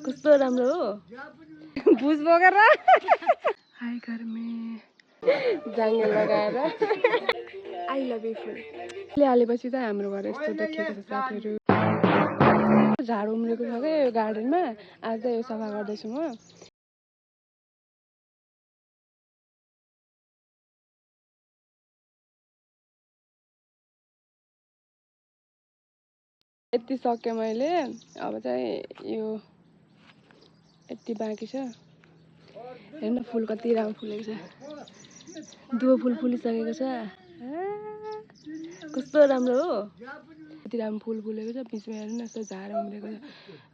कस्तो राम्रो हो भुज बोकेर हाई घरमे जाङ्गे लगाएर आई लभ यु फुल हालेपछि चाहिँ हाम्रो घर यस्तो देखिएको छ साथीहरू। झाडु उम्रेको छ क्या यो गार्डनमा, आज यो सफा गर्दैछु म। यति सकेँ मैले, अब चाहिँ यो यति बाँकी छ। हेर्न फुल कति राम्रो फुलेको छ, दुवो फुल फुलिसकेको छ। कस्तो राम्रो हो, कति राम्रो फुल फुलेको छ। बिचमा हेर्नु यस्तो झार उम्रेको छ,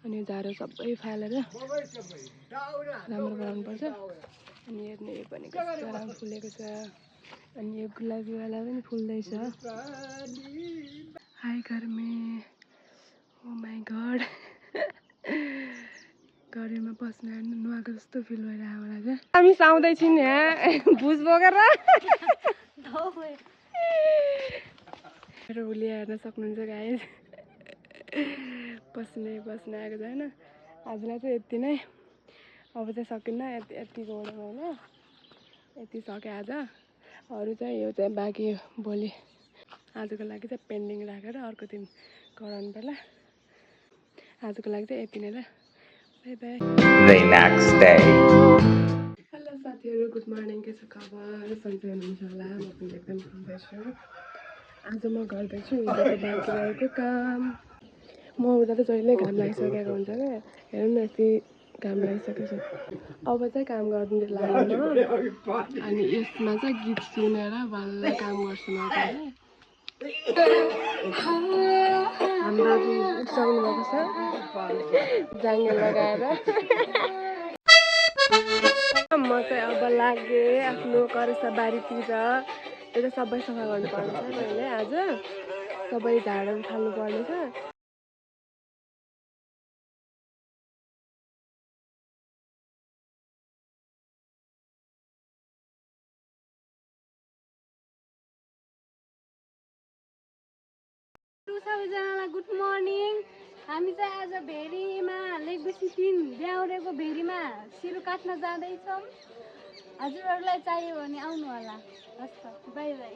अनि यो झार सबै फालेर राम्रो बनाउनुपर्छ। अनि हेर्नु यो पनि कस्तो राम्रो फुलेको छ, अनि यो गुलाबीवाला पनि फुल्दैछ। हाई घरमे, ओ माई गड, घरमा बस्न हेर्नु नुहाएको जस्तो फिल भइरहेको मलाई चाहिँ। हामी साउँदैछौँ यहाँ भुज बोकेर। मेरो हुली हेर्न सक्नुहुन्छ गाइस, बस्ने आएको छ होइन। आजलाई चाहिँ यति नै, अब चाहिँ सकिन्न। यति गोडेँ मैले, यति सकेँ आज। अरू चाहिँ यो चाहिँ बाँकी भोलि आजको लागि चाहिँ पेन्डिङ राखेर अर्को दिन गराउनु पर्ला। आजको लागि चाहिँ यति नै ल, बाई बाई। हेलो साथीहरू, गुड मर्निङ, के छ खबर? सन्चै हुनुहुन्छ होला, म पनि एकदम सन्चै छु। आज म गर्दैछु हिजोको बाँकी रहेको काम। म उता त जहिले घाम लागिसकेको हुन्छ क्या, हेर्नु न यति घाम लागिसकेको छ। अब चाहिँ काम गर्नु लाग्यो म, अनि यसमा चाहिँ गीत सुनेर बल्ल काम गर्छु म चाहिँ। हाम्रो दाजु उठ्सक्नु भएको छ जाङ्गे लगाएर। म चाहिँ अब लागेँ आफ्नो करेसा बारीतिर। यो त सबै सफा गर्नुपर्ने छ मैले आज, सबै झाडहरू फाल्नु पर्नेछ। सबैजनालाई गुड मर्निङ। हामी चाहिँ आज भेरीमा लेकबेसी 3 ब्याउरेको भेरीमा सिरु काट्न जाँदैछौँ। हजुरहरूलाई चाहियो भने आउनु होला। हस् त, बाई बाई।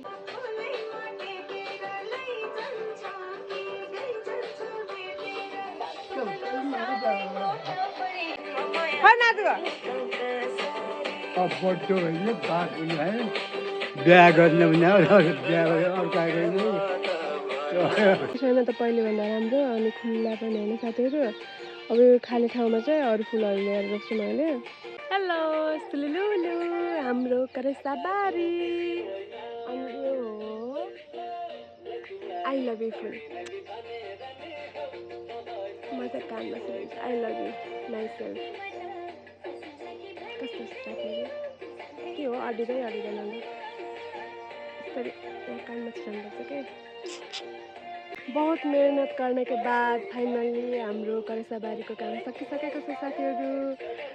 बिहा गर्न बिहा गरेर अर्को छैन त पहिले भन्दा राम्रो, अनि खुल्ला पनि होइन साथीहरू। अब यो खाली ठाउँमा चाहिँ अरू फुलहरू ल्याएर रोप्छु मैले। हेलो सुलुलुलु, हाम्रो करेसा बारी। अनि यो हो आई लभ यु फुल। म चाहिँ कानमा सुनाउँछु आई लभ यु माइसेल्फ। कस्तो छ साथीहरू, के हो अडिँदैन अन्त यसरी कानमा छिराउनुपर्छ क्या। बहुत मेहनत करने के बाद फाइनली हाम्रो करेसाबारीको काम सकिसकेको छ साथीहरू।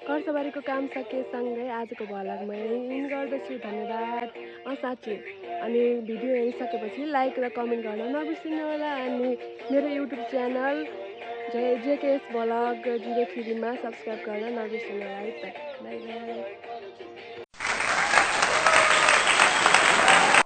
करेसाबारीको काम सकेसँगै आजको भ्लग म यहीँ गर्दछु। धन्यवाद। साथी, अनि भिडियो हेरिसकेपछि लाइक र कमेन्ट गर्न नबिर्सिनु होला। अनि मेरो युट्युब च्यानल जेकेएस भ्लग 03 मा सब्सक्राइब गर्न नबिर्सिनु होला है त। By by.